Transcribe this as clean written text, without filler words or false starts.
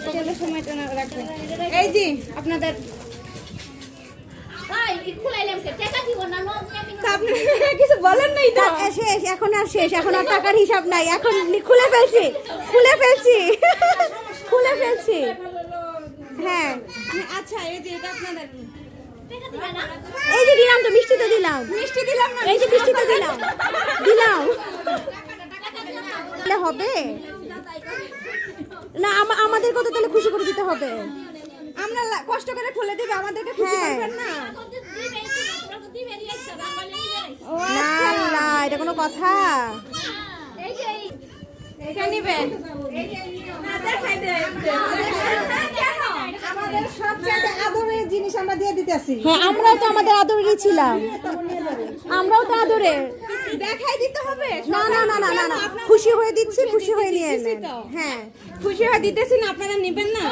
তেলের সময়টা রাখবেন। এই যে আপনাদের কিছু বলেন নাই তো? শেষ, এখন আর শেষ, এখন আর টাকার হিসাব নাই, এখন খুলে ফেলছি, খুলে ফেলছি, খুলে ফেলছি। হ্যাঁ আচ্ছা, এই যে এটা আপনাদের। এই যে দিলাম তো, মিষ্টি তো দিলাম, মিষ্টি দিলাম না? এই যে মিষ্টি তো দিলাম, দিলাম হবে না? আমাদের কত তাহলে খুশি করে দিতে হবে। আমরা কষ্ট করে খুলে দিবে, আমাদেরকে খুশি হ্যাঁ। করবেন না? ও না আচ্ছা, না, এটা কোনো কথা? এটা নিবেন। আমাদের সবচেয়ে আদরের জিনিস আমরা দিয়ে দিতেছি। হ্যাঁ, আমরাও তো আমাদের আদরেরই ছিলাম, আমরাও তো আদরের। দেখাই দিতে হবে? না না না না না না, খুশি হয়ে দিচ্ছি, খুশি হয়ে নিয়ে দিতেছি নেন। তো। হ্যাঁ, খুশি হয়ে দিতেছি না, আপনারা নিবেন না?